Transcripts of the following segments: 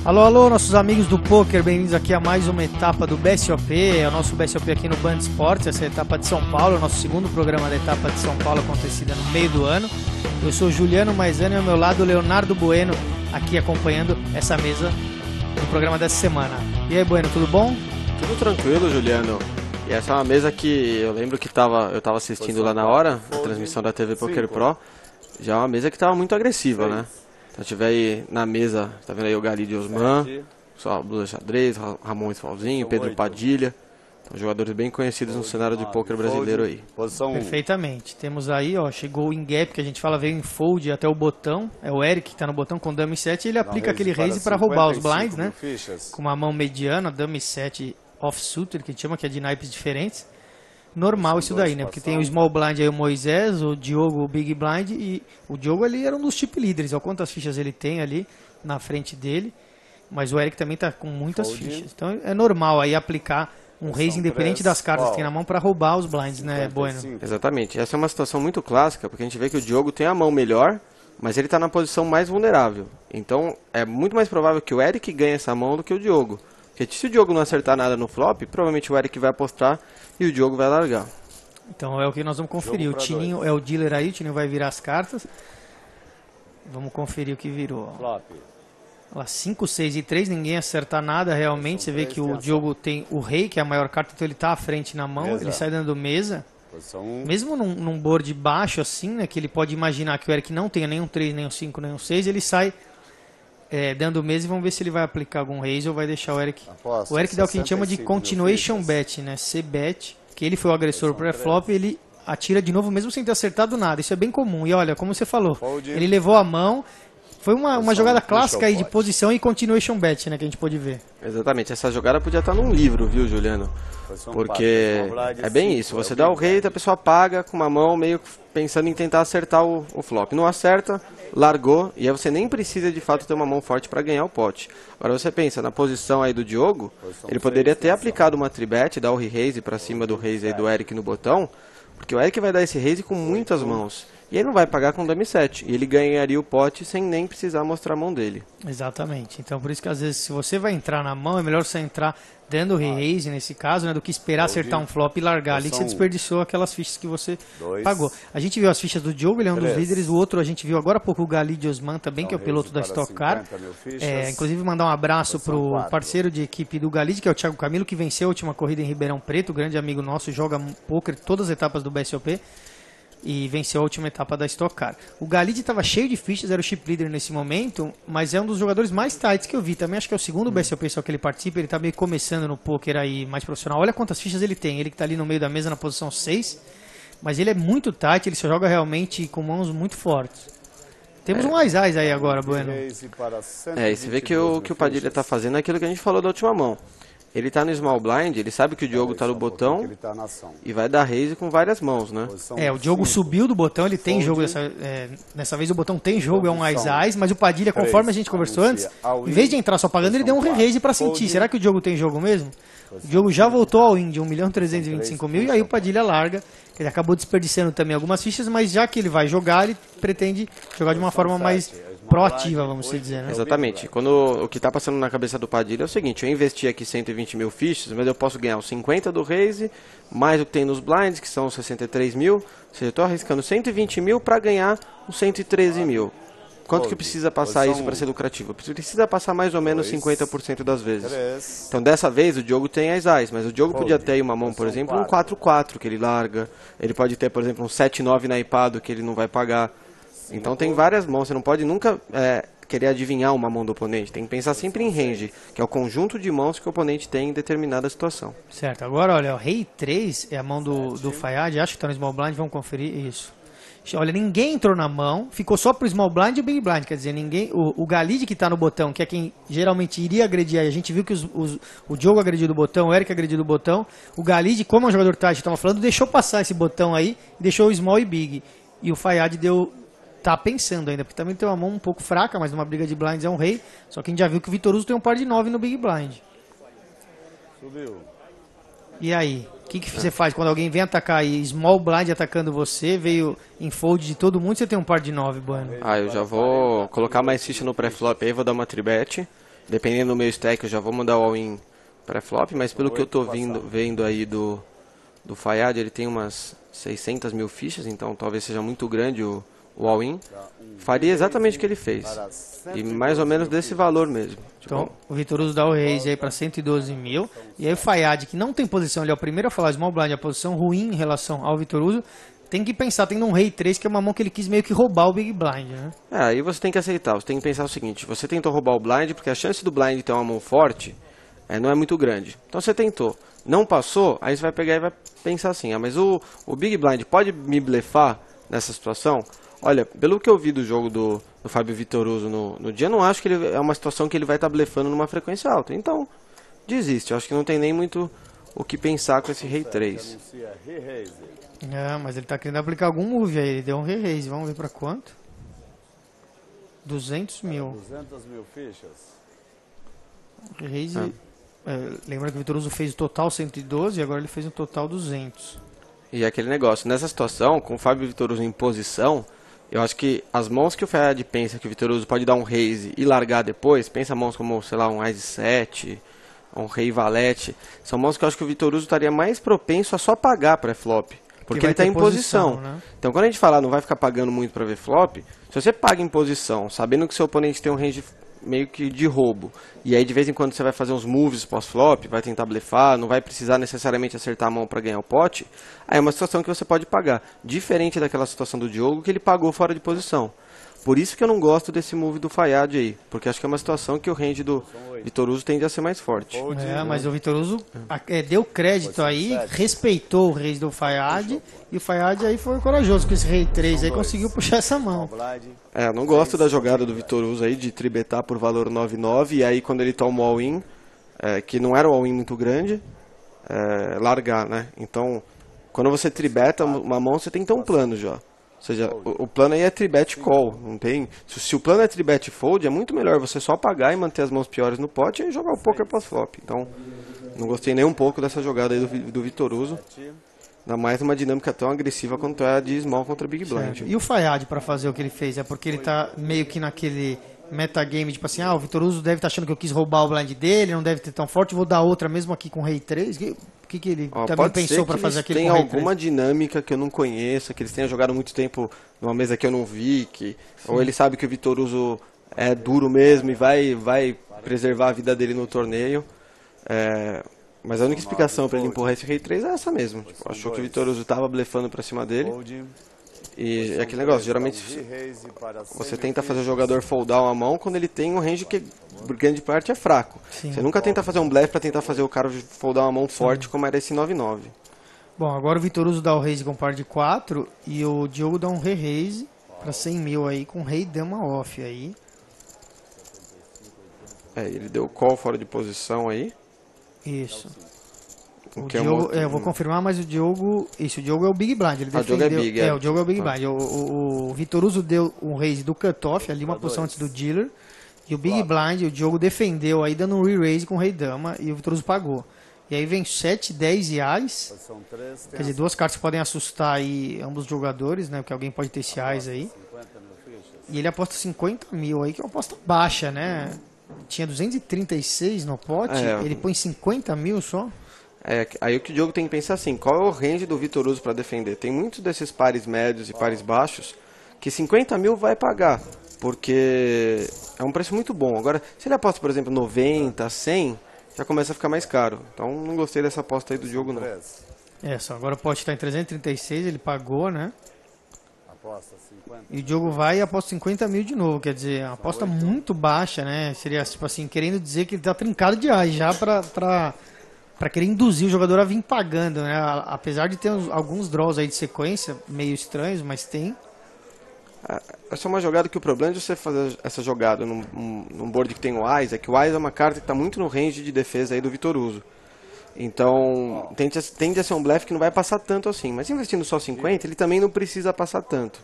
Alô, alô, nossos amigos do poker, bem-vindos aqui a mais uma etapa do BSOP, é o nosso BSOP aqui no Band Esportes, essa é a etapa de São Paulo, o nosso segundo programa da etapa de São Paulo acontecida no meio do ano. Eu sou Juliano Maisano e ao meu lado o Leonardo Bueno, aqui acompanhando essa mesa do programa dessa semana. E aí, Bueno, tudo bom? Tudo tranquilo, Juliano. E essa é uma mesa que eu lembro que eu tava assistindo lá na hora, a transmissão da TV Poker Pro, já é uma mesa que estava muito agressiva, né? Então tiver aí na mesa, tá vendo aí o Galide Osman, o Blue Xadrez, Ramon Esfalzinho, Pedro Padilha, então, jogadores bem conhecidos no cenário de poker brasileiro aí. Perfeitamente, temos aí, ó, chegou o in-gap, que a gente fala, veio em fold até o botão, é o Eric que tá no botão com Dame 7, ele aplica aquele raise para roubar os blinds, né? Com uma mão mediana, Dame 7 offsuit, que a gente chama, que é de naipes diferentes. Normal isso daí, né? Porque tem o small blind aí, o Moisés, o Diogo, o big blind, e o Diogo ali era um dos chip líderes, olha quantas fichas ele tem ali na frente dele, mas o Eric também tá com muitas fichas, então é normal aí aplicar um raise independente das cartas que tem na mão para roubar os blinds, né, Bueno? Exatamente, essa é uma situação muito clássica, porque a gente vê que o Diogo tem a mão melhor, mas ele tá na posição mais vulnerável, então é muito mais provável que o Eric ganhe essa mão do que o Diogo. Porque se o Diogo não acertar nada no flop, provavelmente o Eric vai apostar e o Diogo vai largar. Então é o que nós vamos conferir. O Tininho é o dealer aí, o Tininho vai virar as cartas. Vamos conferir o que virou. Flop. Lá 5, 6 e 3, ninguém acerta nada realmente. Você vê que o Diogo tem o rei, que é a maior carta, então ele está à frente na mão. Ele sai dando mesa. Mesmo num board baixo assim, né, que ele pode imaginar que o Eric não tenha nenhum 3, nenhum 5, nenhum 6, ele sai dando mesa e vamos ver se ele vai aplicar algum raise ou vai deixar o Eric. O Eric dá o que a gente chama de continuation bet, né? C-bet, que ele foi o agressor pré-flop, ele atira de novo mesmo sem ter acertado nada. Isso é bem comum. E olha, como você falou, ele levou a mão. Foi uma jogada clássica aí de posição e continuation bet, né, que a gente pôde ver. Exatamente, essa jogada podia estar num livro, viu, Juliano? Porque é bem isso, você dá o rei, a pessoa paga com uma mão meio pensando em tentar acertar o flop. Não acerta, largou, e aí você nem precisa de fato ter uma mão forte para ganhar o pote. Agora você pensa, na posição aí do Diogo, ele poderia ter aplicado uma tribet, dar o re-raise para cima do raise aí do Eric no botão, porque o Eric vai dar esse raise com muitas mãos. E ele não vai pagar com Dame 7. E ele ganharia o pote sem nem precisar mostrar a mão dele. Exatamente. Então por isso que às vezes se você vai entrar na mão, é melhor você entrar dando re-raise nesse caso, né, do que esperar acertar um flop e largar ali, que você desperdiçou aquelas fichas que você pagou. A gente viu as fichas do Diogo, ele é um dos líderes. O outro a gente viu agora há pouco o Galide Osman também, que é o piloto da Stock Car. Inclusive mandar um abraço pro parceiro de equipe do Galide, que é o Thiago Camilo, que venceu a última corrida em Ribeirão Preto, grande amigo nosso, joga poker todas as etapas do BSOP. E venceu a última etapa da Stock Car. O Galide estava cheio de fichas, era o chip leader nesse momento, mas é um dos jogadores mais tights que eu vi. Também acho que é o segundo BSOP só que ele participa, ele está meio começando no poker aí mais profissional. Olha quantas fichas ele tem, ele que está ali no meio da mesa na posição 6, mas ele é muito tight, ele só joga realmente com mãos muito fortes. Temos um Ais-Ais aí agora, Bueno. E você vê que o Padilha está fazendo aquilo que a gente falou da última mão. Ele tá no small blind, ele sabe que o Diogo tá no botão e vai dar raise com várias mãos, né? O Diogo subiu do botão, ele tem jogo nessa vez o botão tem jogo, é um Ais-Ais, mas o Padilha, conforme a gente conversou antes, em vez de entrar só pagando, ele deu um re-raise pra sentir. Será que o Diogo tem jogo mesmo? O Diogo já voltou ao win de 1.325.000 e aí o Padilha larga. Ele acabou desperdiçando também algumas fichas, mas já que ele vai jogar, ele pretende jogar de uma forma mais proativa, vamos dizer, né? Exatamente. Quando o que está passando na cabeça do Padilha é o seguinte: eu investi aqui 120 mil fichas, mas eu posso ganhar os 50 do raise, mais o que tem nos blinds, que são os 63 mil. Ou seja, eu estou arriscando 120 mil para ganhar os 113 mil. Quanto que precisa passar isso para ser lucrativo? Precisa passar mais ou menos 50% das vezes. Então dessa vez o Diogo tem Ais-Ais, mas o Diogo podia ter uma mão, por exemplo, um 4-4 que ele larga. Ele pode ter, por exemplo, um 7-9 naipado que ele não vai pagar. Então tem várias mãos, você não pode nunca querer adivinhar uma mão do oponente. Tem que pensar sempre em range, que é o conjunto de mãos que o oponente tem em determinada situação. Certo, agora olha, o Rei 3 é a mão do Fayad, acho que está no small blind, vamos conferir isso. Olha, ninguém entrou na mão, ficou só pro small blind e o big blind, quer dizer, ninguém, o Galide que está no botão, que é quem geralmente iria agredir, a gente viu que o Diogo agrediu do botão, o Eric agrediu do botão, o Galide, como é um jogador tight, estava falando, deixou passar esse botão aí, deixou o small e big, e o Fayad tá pensando ainda, porque também tem uma mão um pouco fraca, mas numa briga de blinds é um rei, só que a gente já viu que o Vitoruso tem um par de 9 no big blind. Subiu. E aí? O que você faz quando alguém vem atacar aí, small blind atacando você, veio em fold de todo mundo, você tem um par de 9, Bueno? Eu já vou colocar mais ficha no pré-flop aí, vou dar uma tribet. dependendo do meu stack, eu já vou mandar o all-in pré-flop, mas pelo que eu tô vendo aí do Fayad, ele tem umas 600 mil fichas, então talvez seja muito grande o all-in. Faria exatamente o que ele fez. E mais ou menos desse valor mesmo. Então, o Vitoruso dá o raise aí para 112 mil. E aí o Fayad, que não tem posição, ele é o primeiro a falar small blind, a posição ruim em relação ao Vitoruso, tem que pensar, tem um rei 3, que é uma mão que ele quis meio que roubar o big blind, né? Aí você tem que aceitar, você tem que pensar o seguinte, você tentou roubar o blind, porque a chance do blind ter uma mão forte não é muito grande. Então você tentou, não passou, aí você vai pegar e vai pensar assim, mas o big blind pode me blefar nessa situação? Olha, pelo que eu vi do jogo do Fábio Vitoruso no dia, eu não acho que ele é uma situação que ele vai estar blefando numa frequência alta. Então, desiste. Eu acho que não tem nem muito o que pensar com esse rei 3. Mas ele tá querendo aplicar algum move aí. Ele deu um re-raise. Vamos ver pra quanto? 200 mil. 200 mil fichas. Re-raise... lembra que o Vitoruso fez o total 112 e agora ele fez um total 200. E aquele negócio, nessa situação, com o Fábio Vitoruso em posição, eu acho que as mãos que o Fayad pensa que o Vitoruso pode dar um raise e largar depois, pensa mãos como, sei lá, um Ás 7, um rei valete, são mãos que eu acho que o Vitoruso estaria mais propenso a só pagar pré-flop, porque ele está em posição. Né? Então quando a gente fala não vai ficar pagando muito para ver flop, se você paga em posição, sabendo que seu oponente tem um range meio que de roubo, e aí de vez em quando você vai fazer uns moves pós-flop, vai tentar blefar, não vai precisar necessariamente acertar a mão para ganhar o pote, aí é uma situação que você pode pagar, diferente daquela situação do Diogo que ele pagou fora de posição. Por isso que eu não gosto desse move do Fayad aí, porque acho que é uma situação que o range do Vitoruso tende a ser mais forte. Mas o Vitoruso deu crédito aí, respeitou o rei do Fayad, e o Fayad aí foi corajoso com esse rei 3 aí, conseguiu puxar essa mão. Eu não gosto da jogada do Vitoruso aí, de tribetar por valor 9-9, e aí quando ele toma o all-in, que não era um all-in muito grande, largar, né? Então, quando você tribeta uma mão, você tem que ter um plano já. Ou seja, o plano aí é tribet call, não tem... Se o plano é tribet fold, é muito melhor você só pagar e manter as mãos piores no pote e jogar o poker pós-flop. Então, não gostei nem um pouco dessa jogada aí do Vitoruso. Ainda mais uma dinâmica tão agressiva quanto é a de small contra big blind. E o Fayad para fazer o que ele fez? É porque ele tá meio que naquele metagame, tipo assim, o Vitoruso deve estar achando que eu quis roubar o blind dele, não deve ter tão forte, vou dar outra mesmo aqui com rei 3. O que ele também pensou para fazer aquele com rei 3? Tem alguma dinâmica que eu não conheço, que eles tenham jogado muito tempo numa mesa que eu não vi, ou ele sabe que o Vitoruso é duro mesmo e vai preservar a vida dele no torneio. Mas a única explicação para ele empurrar esse rei 3 é essa mesmo. Tipo, achou que o Vitoruso estava blefando para cima dele. E é aquele negócio, geralmente você tenta fazer o jogador foldar uma mão quando ele tem um range que grande parte é fraco. Sim. Você nunca tenta fazer um blefe para tentar fazer o cara foldar uma mão forte como era esse 9-9. Bom, agora o Vitoruso dá o raise com par de 4 e o Diogo dá um re-raise para 100 mil aí com rei dama off aí. Ele deu call fora de posição aí. Isso. O Diogo, eu vou confirmar, mas o Diogo... Isso, o Diogo é o Big Blind. Ele defendeu, o Diogo é o Big Blind. O Vitoruso deu um raise do cutoff, ali uma posição antes do dealer. E o Big Blind, o Diogo defendeu aí, dando um re-raise com o Rei Dama, e o Vitoruso pagou. E aí vem 7, 10 e Ás. Quer dizer, duas cartas que podem assustar aí ambos os jogadores, né? Porque alguém pode ter esse Ás aí. E ele aposta 50 mil aí, que é uma aposta baixa, né? Tinha 236 no pote, ele põe 50 mil só. Aí o que o Diogo tem que pensar assim, qual é o range do Vitoruso para defender? Tem muitos desses pares médios e pares baixos que 50 mil vai pagar, porque é um preço muito bom. Agora, se ele aposta, por exemplo, 90, 100, já começa a ficar mais caro. Então, não gostei dessa aposta aí do Diogo, não. Só agora o pote está em 336, ele pagou, né? E o Diogo vai e aposta 50 mil de novo, quer dizer, uma aposta muito baixa, né? Seria, tipo assim, querendo dizer que ele está trincado de Ás já para querer induzir o jogador a vir pagando, né? Apesar de ter alguns draws aí de sequência, meio estranhos, mas tem. Essa é uma jogada que o problema de você fazer essa jogada num board que tem o Ás, é que o Ás é uma carta que está muito no range de defesa aí do Vitoruso. Então, tende a ser um blefe que não vai passar tanto assim. Mas investindo só 50, ele também não precisa passar tanto.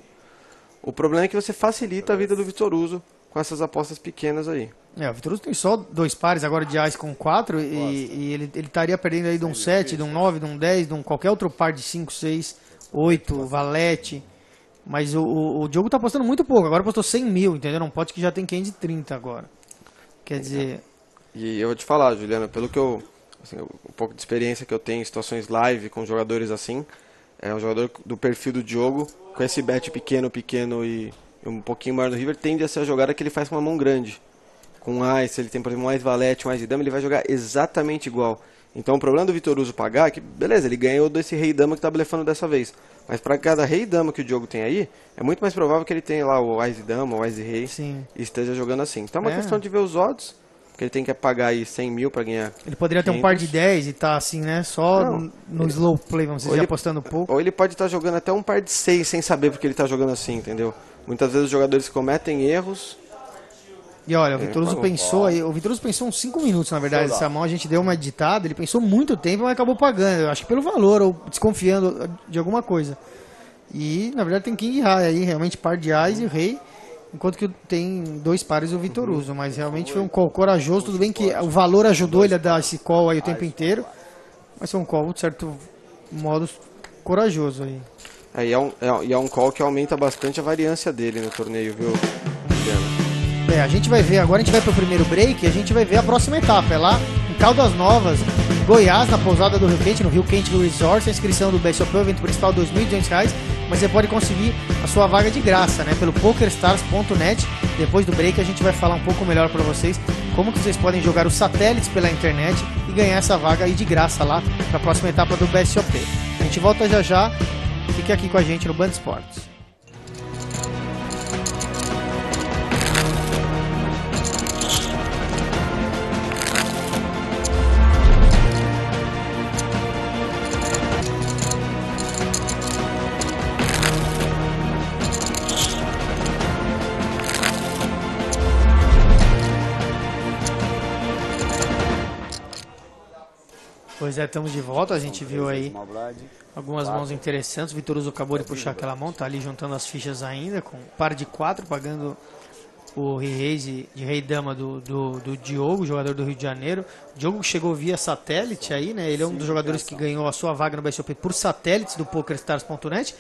O problema é que você facilita a vida do Vitoruso com essas apostas pequenas aí. O Vitoruso tem só 2 pares agora de Ás com 4 e ele estaria perdendo aí de um 7, de um 9, de um 10, de um qualquer outro par de 5, 6, 8, valete. Mas o Diogo tá apostando muito pouco, agora apostou 100 mil, entendeu? Um pote que já tem 530 agora. Quer dizer, E eu vou te falar, Juliana, pelo que eu... Assim, um pouco de experiência que eu tenho em situações live com jogadores assim, é um jogador do perfil do Diogo, com esse bet pequeno e um pouquinho maior do River, tende a ser a jogada que ele faz com uma mão grande. Com Ice, ele tem, por exemplo, um Ice Valete, um Ice Dama, ele vai jogar exatamente igual. Então o problema do Vitoruso pagar é que, beleza, ele ganhou desse Rei Dama que tá blefando dessa vez. Mas para cada Rei Dama que o Diogo tem aí, é muito mais provável que ele tenha lá o Ice Dama, o Ice Rei, Sim. E esteja jogando assim. Então é uma questão de ver os odds, porque ele tem que pagar aí 100 mil para ganhar. Ele poderia 500. Ter um par de 10 e tá assim, né? Só no slow play, vamos dizer, apostando pouco. Ou ele pode estar jogando até um par de 6 sem saber porque ele tá jogando assim, entendeu? Muitas vezes os jogadores cometem erros. E olha, o Vitoruso pensou aí, o Vitoruso pensou uns 5 minutos, na verdade, essa mão a gente deu uma editada, ele pensou muito tempo, mas acabou pagando, eu acho que pelo valor, ou desconfiando de alguma coisa. E, na verdade, tem King High aí, realmente par de Ás e Rei, enquanto que tem 2 pares o Vitoruso, mas realmente foi um call corajoso, tudo bem que o valor ajudou ele a dar esse call aí o tempo inteiro, mas foi um call, de certo modo, corajoso aí. E é um call que aumenta bastante a variância dele no torneio, viu, Juliano? A gente vai ver, agora a gente vai pro primeiro break e a gente vai ver a próxima etapa, é lá em Caldas Novas, em Goiás, na pousada do Rio Quente, no Rio Quente do Resort. A inscrição do BSOP, o evento principal, R$ 2.200, mas você pode conseguir a sua vaga de graça, né, pelo PokerStars.net. Depois do break a gente vai falar um pouco melhor para vocês como que vocês podem jogar os satélites pela internet e ganhar essa vaga aí de graça lá para a próxima etapa do BSOP. A gente volta já já, fique aqui com a gente no Band Esportes. Pois é, estamos de volta, a gente viu aí algumas mãos interessantes, o Vitoruso acabou de puxar aquela mão, tá ali juntando as fichas ainda, com um par de 4, pagando o re-raise de Rei Dama do Diogo, jogador do Rio de Janeiro. O Diogo chegou via satélite aí, né, ele é um dos jogadores que ganhou a sua vaga no BSOP por satélites do PokerStars.net.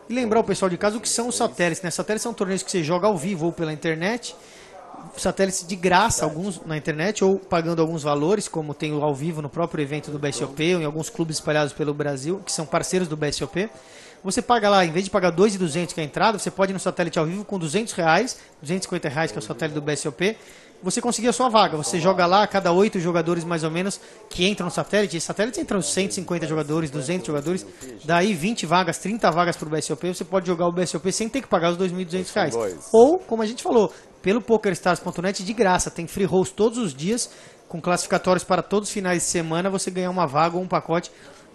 E lembrar o pessoal de casa o que são os satélites, né, satélites são torneios que você joga ao vivo ou pela internet, satélites de graça, alguns na internet, ou pagando alguns valores, como tem o ao vivo no próprio evento do BSOP, ou em alguns clubes espalhados pelo Brasil, que são parceiros do BSOP. Você paga lá, em vez de pagar R$ 2.200 que é a entrada, você pode ir no satélite ao vivo com R$200, R$250 que é o satélite do BSOP, você conseguir a sua vaga. Você joga lá, a cada 8 jogadores mais ou menos que entram no satélite, e satélites entram 150 jogadores, 200 jogadores, daí 20 vagas, 30 vagas para o BSOP, você pode jogar o BSOP sem ter que pagar os R$2.200. Ou, como a gente falou, pelo PokerStars.net de graça, tem free rolls todos os dias, com classificatórios para todos os finais de semana, você ganha uma vaga ou um pacote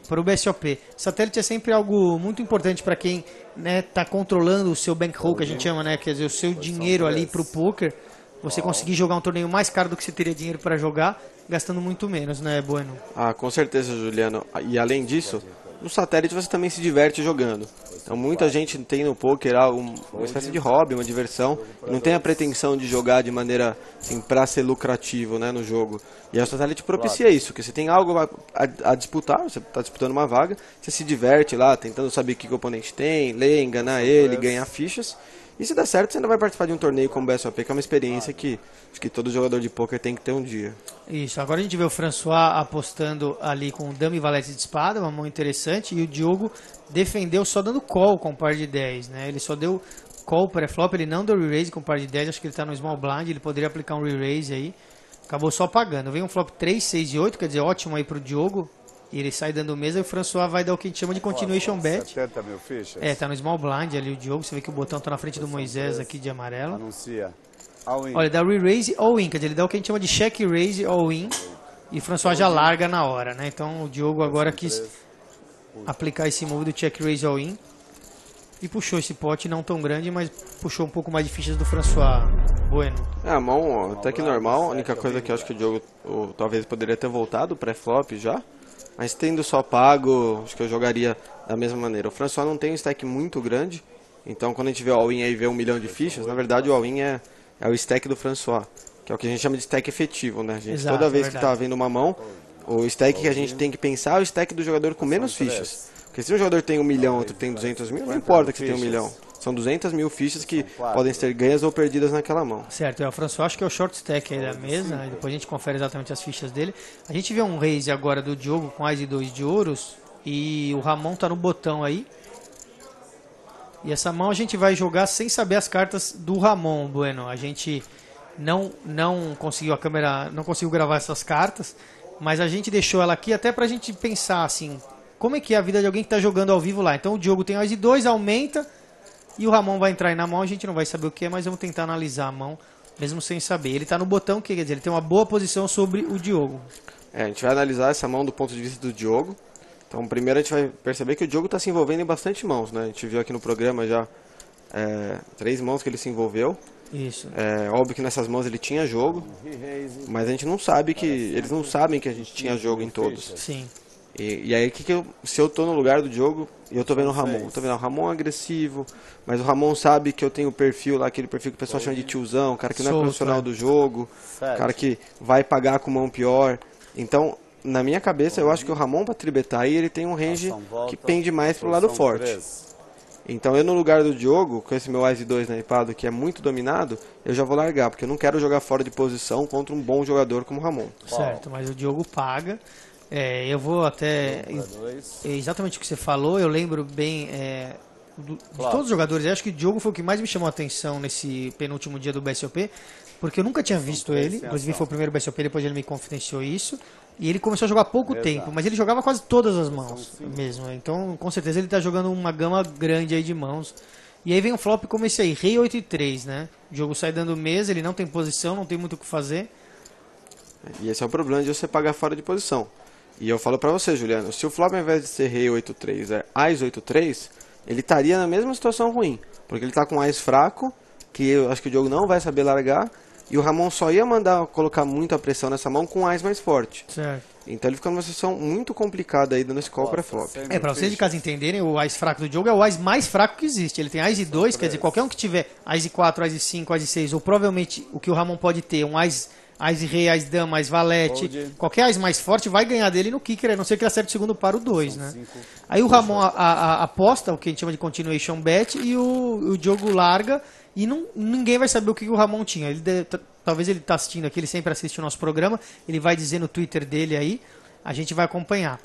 para o BSOP. Satélite é sempre algo muito importante para quem está controlando o seu bankroll, que a gente chama, né, quer dizer, o seu dinheiro ali para o poker, você conseguir jogar um torneio mais caro do que você teria dinheiro para jogar, gastando muito menos, né, Bueno? Ah, com certeza, Juliano. E além disso, no satélite você também se diverte jogando. Então muita gente tem no poker uma espécie de hobby, uma diversão, e não tem a pretensão de jogar de maneira assim, para ser lucrativo, né, no jogo. E a satélite propicia isso, que você tem algo a disputar, você está disputando uma vaga, você se diverte lá, tentando saber o que o oponente tem, ler, enganar ele, ganhar fichas. E se der certo, você ainda vai participar de um torneio como o BSOP, que é uma experiência que acho que todo jogador de poker tem que ter um dia. Isso, agora a gente vê o François apostando ali com o dama e valete de espada, uma mão interessante, e o Diogo defendeu só dando call com par de 10, né? Ele só deu call pré-flop, ele não deu re-raise com par de 10, acho que ele está no small blind, ele poderia aplicar um re-raise aí, acabou só pagando. Vem um flop 3, 6 e 8, quer dizer, ótimo aí pro Diogo. E ele sai dando mesa e o François vai dar o que a gente chama de continuation bet. 70 mil fichas? É, tá no small blind ali o Diogo. Você vê que o botão tá na frente do Moisés aqui de amarelo. Anuncia. All-in. Olha, dá re-raise all-in, quer dizer, ele dá o que a gente chama de check raise all-in. E o François já larga na hora, né? Então o Diogo agora quis aplicar esse move do check raise all-in. E puxou esse pote não tão grande, mas puxou um pouco mais de fichas do François. Bueno. É, a mão até que normal. A única coisa que eu acho que o Diogo talvez poderia ter voltado pré-flop já. Mas tendo só pago, acho que eu jogaria da mesma maneira. O François não tem um stack muito grande, então quando a gente vê o all-in aí e vê 1 milhão de fichas, na verdade o all-in é o stack do François, que é o que a gente chama de stack efetivo, né? A gente, exato, toda vez que tá vendo uma mão, o stack que a gente tem que pensar é o stack do jogador com menos fichas. Porque se um jogador tem 1 milhão, outro tem 200 mil, não importa que você tem 1 milhão. São 200 mil fichas que podem ser ganhas ou perdidas naquela mão. Certo, o François acho que é o short stack aí da mesa, né? Depois a gente confere exatamente as fichas dele. A gente vê um raise agora do Diogo com Ás e 2 de ouros, e o Ramon tá no botão aí. E essa mão a gente vai jogar sem saber as cartas do Ramon, Bueno. A gente não conseguiu, a câmera não conseguiu gravar essas cartas, mas a gente deixou ela aqui até pra gente pensar assim, como é que é a vida de alguém que tá jogando ao vivo lá. Então o Diogo tem Ás e 2, aumenta, e o Ramon vai entrar aí na mão, a gente não vai saber o que é, mas vamos tentar analisar a mão, mesmo sem saber. Ele tá no botão, que quer dizer, ele tem uma boa posição sobre o Diogo. A gente vai analisar essa mão do ponto de vista do Diogo. Então, primeiro a gente vai perceber que o Diogo está se envolvendo em bastante mãos, né? A gente viu aqui no programa já 3 mãos que ele se envolveu. Isso. É óbvio que nessas mãos ele tinha jogo, mas a gente não sabe que... Eles não sabem que a gente tinha jogo em todos. Sim. E aí, se eu tô no lugar do Diogo e eu tô vendo o Ramon, tô vendo o Ramon agressivo, mas o Ramon sabe que eu tenho o perfil lá, aquele perfil que o pessoal chama de tiozão, cara que não é profissional do jogo, cara que vai pagar com mão pior. Então, na minha cabeça, eu acho que o Ramon para tribetar aí, ele tem um range que pende mais pro lado forte. Então, eu no lugar do Diogo, com esse meu Ás e 2 na iPad, que é muito dominado, eu já vou largar, porque eu não quero jogar fora de posição contra um bom jogador como o Ramon. Certo, mas o Diogo paga. Eu vou até... exatamente o que você falou, eu lembro bem de todos os jogadores. Eu acho que o Diogo foi o que mais me chamou a atenção nesse penúltimo dia do BSOP, porque eu nunca tinha visto ele. Inclusive foi o primeiro BSOP, depois ele me confidenciou isso. E ele começou a jogar há pouco tempo, mas ele jogava quase todas as mãos mesmo. Então, com certeza, ele está jogando uma gama grande aí de mãos. E aí vem um flop como esse aí, Rei 8 e 3, né? O jogo sai dando mesa, ele não tem posição, não tem muito o que fazer. E esse é o problema de você pagar fora de posição. E eu falo pra você, Juliano, se o flop ao invés de ser Rei 8-3 é Ás 8-3, ele estaria na mesma situação ruim. Porque ele tá com Ás fraco, que eu acho que o Diogo não vai saber largar, e o Ramon só ia mandar colocar muita pressão nessa mão com Ás mais forte. Certo. Então ele fica numa situação muito complicada aí dando esse call pré-flop. Pra vocês de casa entenderem, o Ás fraco do Diogo é o Ás mais fraco que existe. Ele tem Ás e 2, quer dizer, qualquer um que tiver Ás e 4, Ás e 5, Ás e 6, ou provavelmente o que o Ramon pode ter, um Ás e Rei, Ás Dama, Ás Valete, qualquer Ás mais forte vai ganhar dele no kicker, a não ser que ele acerte o segundo para o 2, né? Aí o Ramon aposta, o que a gente chama de continuation bet, e o Diogo larga, e ninguém vai saber o que o Ramon tinha. Talvez ele está assistindo aqui, ele sempre assiste o nosso programa, ele vai dizer no Twitter dele aí, a gente vai acompanhar.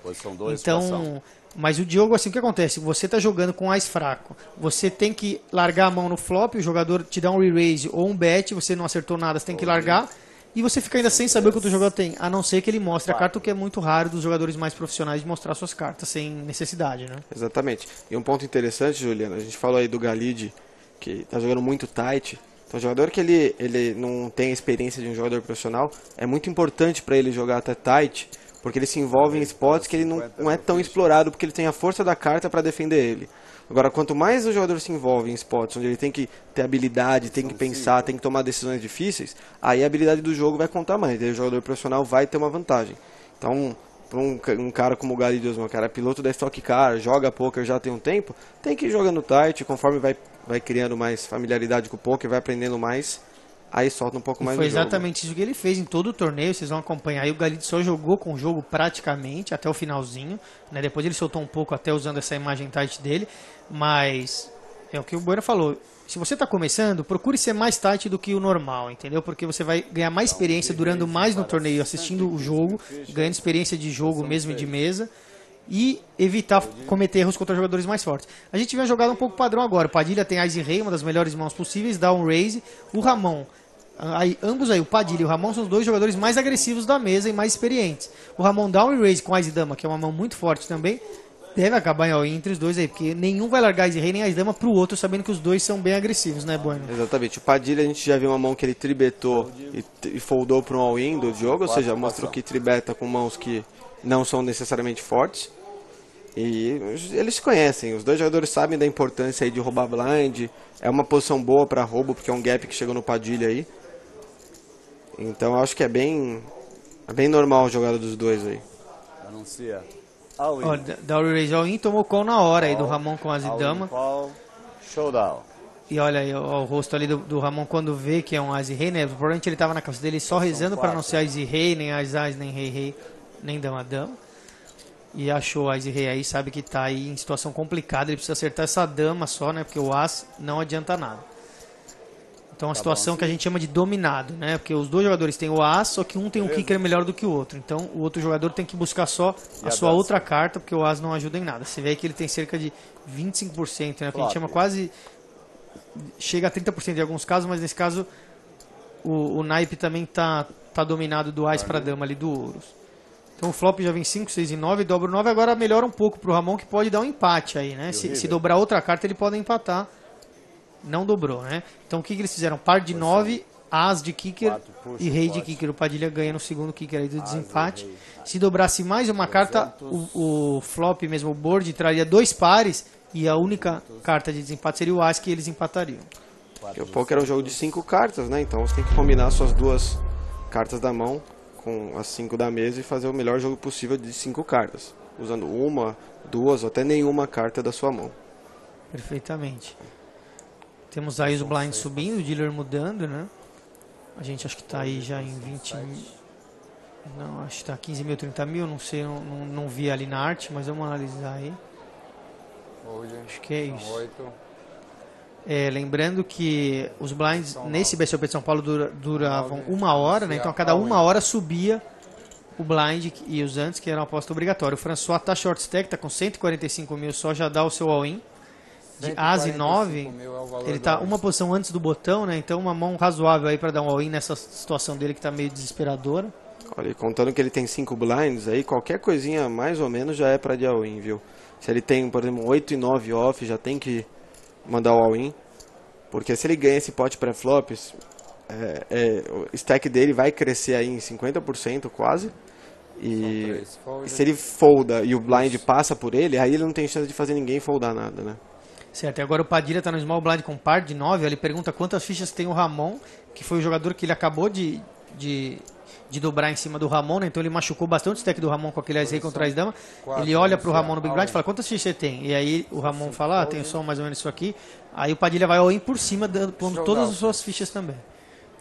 Então, mas o Diogo, assim, o que acontece? Você está jogando com Ás fraco, você tem que largar a mão no flop, o jogador te dá um re-raise ou um bet, você não acertou nada, você tem que largar, e você fica ainda sem saber o que o outro jogador tem, a não ser que ele mostre a carta, o que é muito raro dos jogadores mais profissionais de mostrar suas cartas sem necessidade, né? Exatamente. E um ponto interessante, Juliano, a gente falou aí do Galid, que está jogando muito tight. Então, o jogador que ele não tem a experiência de um jogador profissional, é muito importante para ele jogar até tight, porque ele se envolve em spots que ele não é tão explorado, porque ele tem a força da carta para defender ele. Agora, quanto mais o jogador se envolve em spots onde ele tem que ter habilidade, tem que pensar, tem que tomar decisões difíceis, aí a habilidade do jogo vai contar mais, aí o jogador profissional vai ter uma vantagem. Então, para um cara como o Galid Osman, cara, piloto da Stock Car, joga poker já tem um tempo, tem que ir jogando tight, conforme vai criando mais familiaridade com o poker, vai aprendendo mais, aí solta um pouco mais do jogo. Foi exatamente isso que ele fez em todo o torneio, vocês vão acompanhar. Aí o Galid só jogou com o jogo praticamente até o finalzinho, né? Depois ele soltou um pouco até usando essa imagem tight dele, mas é o que o Bueno falou. Se você está começando, procure ser mais tight do que o normal, entendeu? Porque você vai ganhar mais experiência durando mais no torneio, assistindo o jogo, ganhando experiência de jogo mesmo e de mesa, e evitar cometer erros contra jogadores mais fortes. A gente vê uma jogada um pouco padrão agora. O Padilha tem Ás e Rei, uma das melhores mãos possíveis, dá um raise. O Ramon, ambos aí, o Padilha e o Ramon, são os dois jogadores mais agressivos da mesa e mais experientes. O Ramon dá um raise com Ás e Dama, que é uma mão muito forte também. Deve acabar em all-in entre os dois aí, porque nenhum vai largar Ás e Rei nem Ás Dama pro outro, sabendo que os dois são bem agressivos, né, Bueno? Exatamente. O Padilha, a gente já viu uma mão que ele tribetou e foldou para um all-in do jogo, ou seja, mostrou que tribeta com mãos que não são necessariamente fortes. E eles se conhecem, os dois jogadores sabem da importância aí de roubar blind, é uma posição boa para roubo, porque é um gap que chegou no Padilha aí. Então eu acho que é bem normal a jogada dos dois aí. Anuncia. Ó, dá o raise all-in, tomou call na hora aí do Ramon com Ás e Dama. Showdown. E olha aí ó, o rosto ali do Ramon quando vê que é um Ás e Rei, né? Provavelmente ele tava na cabeça dele só rezando para não ser Ás e Rei, nem Ás, nem Rei, nem Dama. e achou Ás e Rei aí, sabe que tá aí em situação complicada, ele precisa acertar essa dama só, né? Porque o As não adianta nada. Então, uma situação que a gente chama de dominado, né? Porque os dois jogadores têm o As, só que um tem um kicker melhor do que o outro. Então, o outro jogador tem que buscar só a sua outra carta, porque o As não ajuda em nada. Você vê que ele tem cerca de 25%, né? Que a gente chama quase... Chega a 30% em alguns casos, mas nesse caso o naipe também tá dominado do As para dama ali do Ouros. Então o flop já vem 5, 6 e 9, dobra o 9, agora melhora um pouco pro Ramon, que pode dar um empate aí, né? Se dobrar outra carta, ele pode empatar. Não dobrou, né? Então o que eles fizeram? Par de 9, As de kicker e Rei de kicker. O Padilha ganha no segundo kicker aí do desempate. Se dobrasse mais uma carta, o flop mesmo, o board, traria 2 pares e a única carta de desempate seria o As, que eles empatariam. Porque o poker é um jogo de 5 cartas, né? Então você tem que combinar suas 2 cartas da mão com as 5 da mesa e fazer o melhor jogo possível de 5 cartas, usando 1, 2 ou até nenhuma carta da sua mão. Perfeitamente. Temos aí os blinds subindo, o dealer mudando, né? A gente acho que está aí já em 20 mil. Não, acho que está 15 mil, 30 mil, não sei, não vi ali na arte, mas vamos analisar aí. Acho que é isso. Lembrando que os blinds nesse BSOP de São Paulo duravam 1 hora, né? Então a cada 1 hora subia o blind e os antes, que era uma aposta obrigatória. O François tá short stack, tá com 145 mil só, já dá o seu all-in. De As e 9, ele tá uma posição antes do botão, né? Então uma mão razoável aí para dar um all-in nessa situação dele que tá meio desesperadora. Olha, e contando que ele tem 5 blinds, aí qualquer coisinha mais ou menos já é para de all-in, viu? Se ele tem, por exemplo, 8 e 9 off, já tem que mandar o all-in. Porque se ele ganha esse pote pré-flops, o stack dele vai crescer aí em 50% quase. E se ele folda e o blind passa por ele, aí ele não tem chance de fazer ninguém foldar nada, né? Certo, e agora o Padilha está no small blind com par de 9, ele pergunta quantas fichas tem o Ramon, que foi o jogador que ele acabou de dobrar em cima do Ramon, né? Então ele machucou bastante o stack do Ramon com aquele As-Rei contra As-Dama. Ele olha pro Ramon no Big Blind e fala, quantas fichas você tem? E aí o Ramon fala, tenho só mais ou menos isso aqui. Aí o Padilha vai all-in por cima, pondo todas as suas fichas também.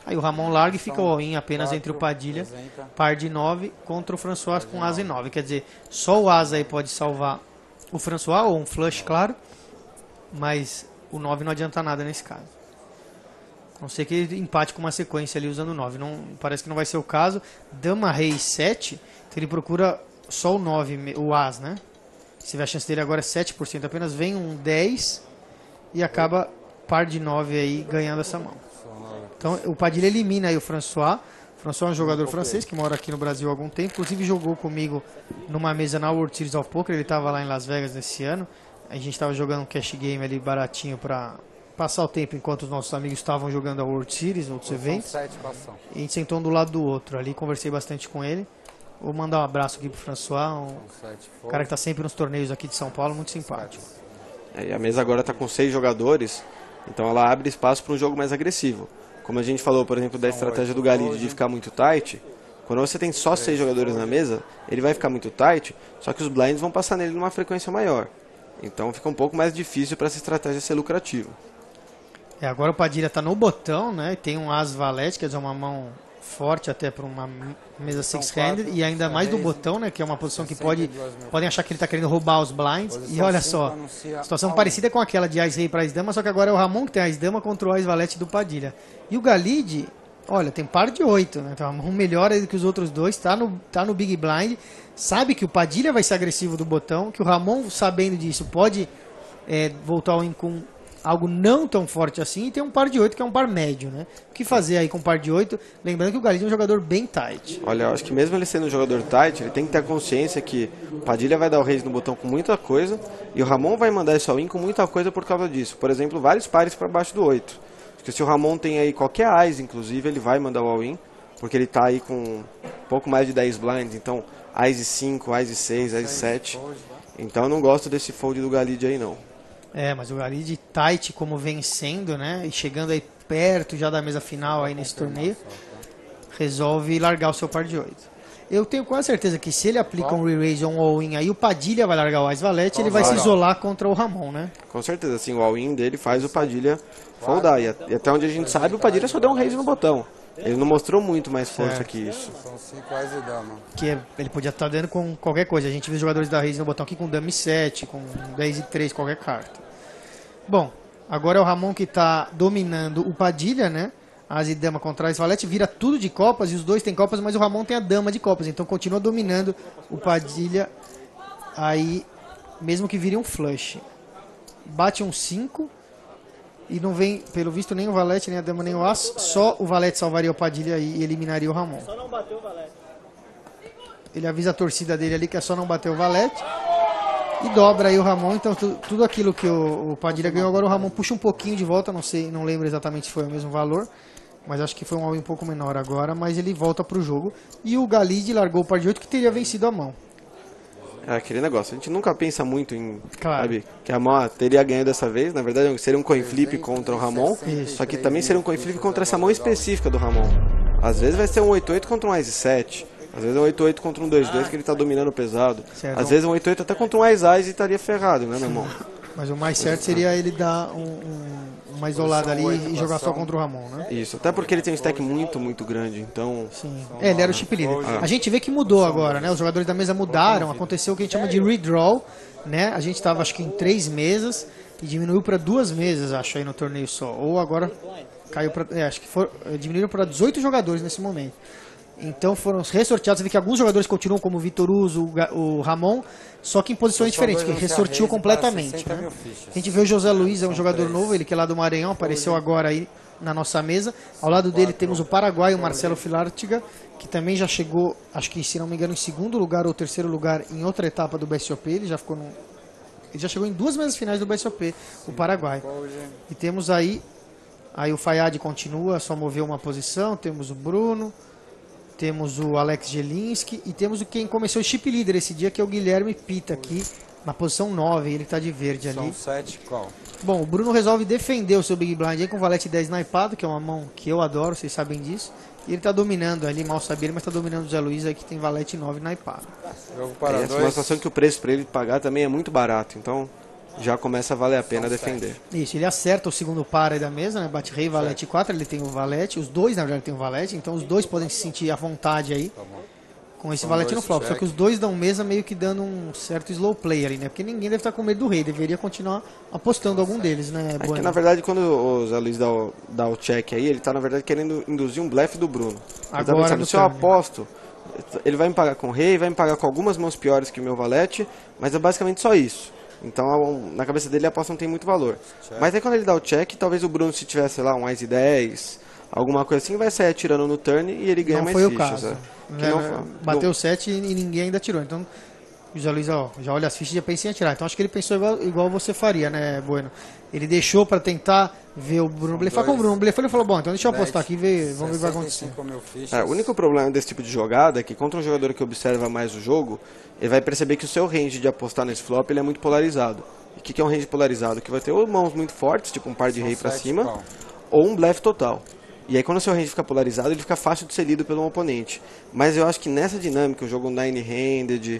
Aí o Ramon larga e fica o all-in apenas entre o Padilha, par de 9, contra o François com As e 9. Quer dizer, só o As aí pode salvar o François, ou um flush, claro, mas o 9 não adianta nada nesse caso. A não ser que ele empate com uma sequência ali usando o 9. Não, parece que não vai ser o caso. Dama, Rei 7, então ele procura só o 9, o As, né? Se a chance dele agora é 7%, apenas vem um 10 e acaba par de 9 aí ganhando essa mão. Então o Padilha elimina aí o François. O François é um jogador francês que mora aqui no Brasil há algum tempo. Inclusive jogou comigo numa mesa na World Series of Poker. Ele estava lá em Las Vegas nesse ano. A gente estava jogando um cash game ali baratinho para passar o tempo enquanto os nossos amigos estavam jogando a World Series, outros eventos. E a gente sentou um do lado do outro ali, conversei bastante com ele. Vou mandar um abraço aqui pro François, um cara que está sempre nos torneios aqui de São Paulo, muito simpático. E a mesa agora está com 6 jogadores, então ela abre espaço para um jogo mais agressivo. Como a gente falou, por exemplo, da estratégia do Galide de ficar muito tight, quando você tem só 6 jogadores na mesa, ele vai ficar muito tight, só que os blinds vão passar nele numa frequência maior. Então fica um pouco mais difícil para essa estratégia ser lucrativa. Agora o Padilha está no botão, né? Tem um As Valete, quer dizer, uma mão forte até para uma mesa six-handed, e ainda mais do botão, né? Que é uma posição que podem achar que ele está querendo roubar os blinds. E olha só, situação parecida com aquela de As-Rei para As-Dama, só que agora é o Ramon que tem As-Dama contra o As Valete do Padilha. E o Galide, olha, tem par de 8, né? Então, uma mão melhor do que os outros dois, tá no Big Blind, sabe que o Padilha vai ser agressivo do botão, que o Ramon, sabendo disso, pode voltar ao com algo não tão forte assim, e tem um par de 8 que é um par médio, né? O que fazer aí com um par de 8? Lembrando que o Galide é um jogador bem tight. Olha, eu acho que mesmo ele sendo um jogador tight, ele tem que ter a consciência que o Padilha vai dar o raise no botão com muita coisa, e o Ramon vai mandar esse all-in com muita coisa por causa disso. Por exemplo, vários pares para baixo do 8. Porque se o Ramon tem aí qualquer As, inclusive, ele vai mandar o all-in, porque ele está aí com um pouco mais de 10 blinds, então As e 5, As e 6, As e 7. Então eu não gosto desse fold do Galide aí não. Mas o Galide tight como vencendo, né? E chegando aí perto já da mesa final aí nesse torneio, resolve largar o seu par de 8. Eu tenho quase certeza que se ele aplica um re-raise ou um all-in aí, o Padilha vai largar o As Valete, ele vai se isolar contra o Ramon, né? Com certeza, assim, o all-in dele faz o Padilha foldar. E até onde a gente sabe, o Padilha só deu um raise no botão. Ele não mostrou muito mais força que isso. São 5 Ás e Dama. Que ele podia estar dando com qualquer coisa. A gente vê os jogadores da Raise no botão aqui com Dama e 7, com 10 e 3, qualquer carta. Bom, agora é o Ramon que está dominando o Padilha, né? As e Dama contra Ás Valete, vira tudo de copas e os dois têm copas, mas o Ramon tem a Dama de copas. Então continua dominando o Padilha aí, mesmo que vire um flush. Bate um 5 e não vem, pelo visto, nem o Valete, nem a Dama, nem o As. Só o Valete salvaria o Padilha aí e eliminaria o Ramon. Só não bateu o Valete. Ele avisa a torcida dele ali que é só não bater o Valete. E dobra aí o Ramon. Então tudo aquilo que o Padilha ganhou, agora o Ramon puxa um pouquinho de volta. Não sei, não lembro exatamente se foi o mesmo valor, mas acho que foi um all-in um pouco menor agora. Mas ele volta pro jogo. E o Galid largou o par de 8 que teria vencido a mão. É aquele negócio, a gente nunca pensa muito em, Claro. sabe, que a mão teria ganho dessa vez. Na verdade, seria um coin flip contra o Ramon. Isso. Só que também seria um coin flip contra essa mão específica do Ramon. Às vezes vai ser um 8-8 contra um Ás 7. Às vezes é um 8-8 contra um 2-2 que ele tá dominando pesado. Certo. Às vezes é um 8-8 até contra um Ás e estaria ferrado, né, meu irmão? Mas o mais certo seria ele dar uma isolada ali e jogar só contra o Ramon, né? Isso, até porque ele tem um stack muito, muito grande, então... Sim. Ele era o chip leader. A gente vê que mudou agora, né? Os jogadores da mesa mudaram, aconteceu o que a gente chama de redraw, né? A gente estava acho que em 3 mesas e diminuiu para 2 mesas, acho, aí no torneio só. Ou agora caiu para... acho que diminuíram para 18 jogadores nesse momento. Então foram ressorteados. Você vê que alguns jogadores continuam como o Vitor Uso, o Ramon, só que em posições diferentes, que ressortiu completamente, né? A gente vê o José Luiz, é um jogador novo, ele que é lá do Maranhão, apareceu agora aí na nossa mesa. Ao lado dele temos o paraguaio Marcelo Filártiga, que também já chegou, acho que se não me engano, em segundo lugar ou terceiro lugar em outra etapa do BSOP. Ele já ficou ele já chegou em 2 mesas finais do BSOP, o Paraguai. E temos aí o Fayad continua, só moveu uma posição, temos o Bruno, temos o Alex Jelinski e temos quem começou o chip leader esse dia, que é o Guilherme Pita aqui, na posição 9, ele está de verde ali. São 7 qual? Bom, o Bruno resolve defender o seu Big Blind aí com o Valete 10 naipado, que é uma mão que eu adoro, vocês sabem disso. E ele está dominando ali, mal sabia ele, mas está dominando o Zé Luiz aí, que tem Valete 9 naipado. Jogo para Essa é uma situação que o preço para ele pagar também é muito barato, então já começa a valer a pena defender. Isso, ele acerta o segundo par aí da mesa, né? Bate rei, Valete 4, ele tem o Valete, os dois na verdade tem o Valete, então os dois podem se sentir à vontade aí com esse Valete no flop. Só que os dois dão mesa meio que dando um certo slow play ali, né? Porque ninguém deve estar com medo do rei, deveria continuar apostando algum deles, né? Acho que na verdade quando o Zé Luiz dá o check aí, ele tá na verdade querendo induzir um blefe do Bruno. Ele tá pensando, se eu aposto, ele vai me pagar com rei, vai me pagar com algumas mãos piores que o meu Valete, mas é basicamente só isso. Então, na cabeça dele, a aposta não tem muito valor. Check. Mas aí quando ele dá o check, talvez o Bruno, se tiver, sei lá, um Ás e 10, alguma coisa assim, vai sair atirando no turn e ele ganha mais fichas. Não foi o caso. Bateu 7 e ninguém ainda atirou. Então, o José Luiz, já olha as fichas e já pensa em atirar. Então, acho que ele pensou igual você faria, né, Bueno? Ele deixou para tentar ver o Bruno blefar. Como o Bruno blefou, ele falou, bom, então deixa eu apostar aqui e vamos ver o que vai acontecer. O único problema desse tipo de jogada é que contra um jogador que observa mais o jogo, ele vai perceber que o seu range de apostar nesse flop ele é muito polarizado. E o que é um range polarizado? Que vai ter ou mãos muito fortes, tipo um par de rei para cima, ou um blefe total. E aí quando o seu range fica polarizado, ele fica fácil de ser lido pelo oponente. Mas eu acho que nessa dinâmica, o jogo nine-handed,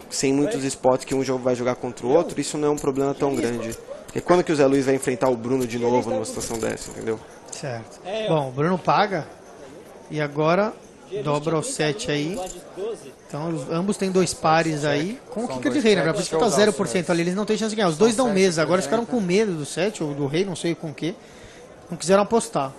sem muitos spots que um jogo vai jogar contra o outro, isso não é um problema tão grande. Porque quando que o Zé Luiz vai enfrentar o Bruno de novo numa situação dessa, entendeu? Certo. Bom, o Bruno paga e agora dobra o 7 aí. Então ambos têm 2 pares aí com o kicker de rei, né? Por isso que tá 0% ali, eles não têm chance de ganhar. Os dois dão mesa, agora eles ficaram com medo do 7 ou do rei, não sei com o que. Não quiseram apostar.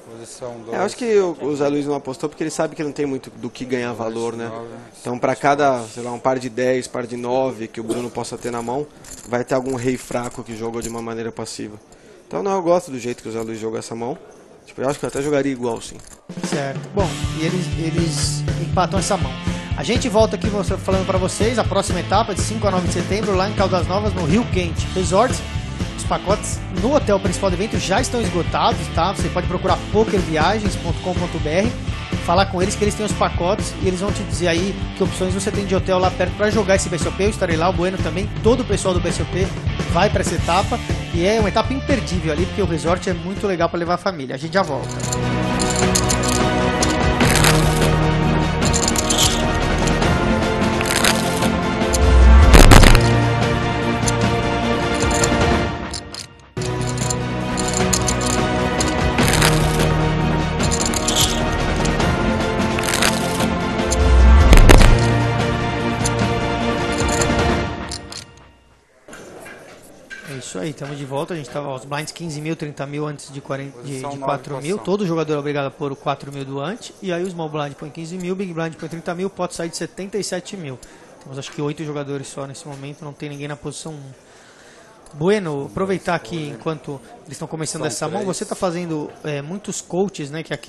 Eu acho que o Zé Luiz não apostou porque ele sabe que não tem muito do que ganhar valor, né? Então para cada, sei lá, um par de 10, par de 9 que o Bruno possa ter na mão, vai ter algum rei fraco que jogou de uma maneira passiva. Então não, eu gosto do jeito que o Zé Luiz jogou essa mão. Tipo, eu acho que eu até jogaria igual, sim. Certo. Bom, e eles empatam essa mão. A gente volta aqui falando para vocês a próxima etapa de 5 a 9 de setembro lá em Caldas Novas, no Rio Quente Resort. Os pacotes no hotel principal do evento já estão esgotados, tá? Você pode procurar pokerviagens.com.br, falar com eles que eles têm os pacotes e eles vão te dizer aí que opções você tem de hotel lá perto para jogar esse BSOP. Eu estarei lá, o Bueno também, todo o pessoal do BSOP vai para essa etapa e é uma etapa imperdível ali porque o resort é muito legal para levar a família. A gente já volta. aí, estamos de volta. A gente tava os blinds 15 mil, 30 mil antes de 4 mil. Todo jogador é obrigado a pôr o 4 mil do ante. E aí o small blind põe 15 mil, big blind põe 30 mil, pode sair de 77 mil. Temos acho que 8 jogadores só nesse momento, não tem ninguém na posição 1. Bueno, aproveitar aqui enquanto eles estão começando essa mão, você está fazendo muitos coaches, né, que é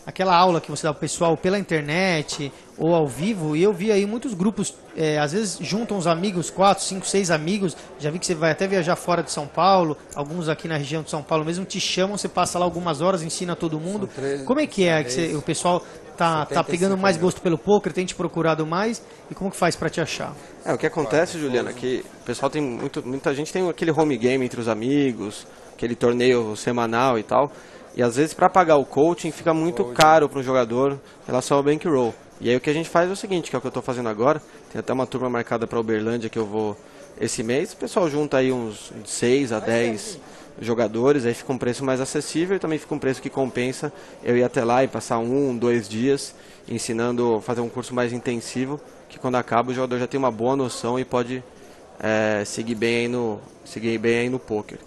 aquela aula que você dá para o pessoal pela internet ou ao vivo, e eu vi aí muitos grupos, às vezes juntam os amigos, 4, 5, 6 amigos, já vi que você vai até viajar fora de São Paulo, alguns aqui na região de São Paulo mesmo te chamam, você passa lá algumas horas, ensina todo mundo. Como é que o pessoal tá pegando mais gosto pelo poker, tem te procurado mais, e como que faz para te achar? O que acontece, Juliana, é que o pessoal tem muita gente tem aquele home game entre os amigos, aquele torneio semanal e tal, e às vezes para pagar o coaching fica muito caro para o jogador em relação ao bankroll. E aí o que a gente faz é o seguinte, que é o que eu estou fazendo agora, tem até uma turma marcada para Uberlândia que eu vou esse mês, o pessoal junta aí uns 6 a 10 jogadores, aí fica um preço mais acessível e também fica um preço que compensa eu ir até lá e passar 1, 2 dias ensinando, fazer um curso mais intensivo, que quando acaba o jogador já tem uma boa noção e pode seguir bem aí no poker.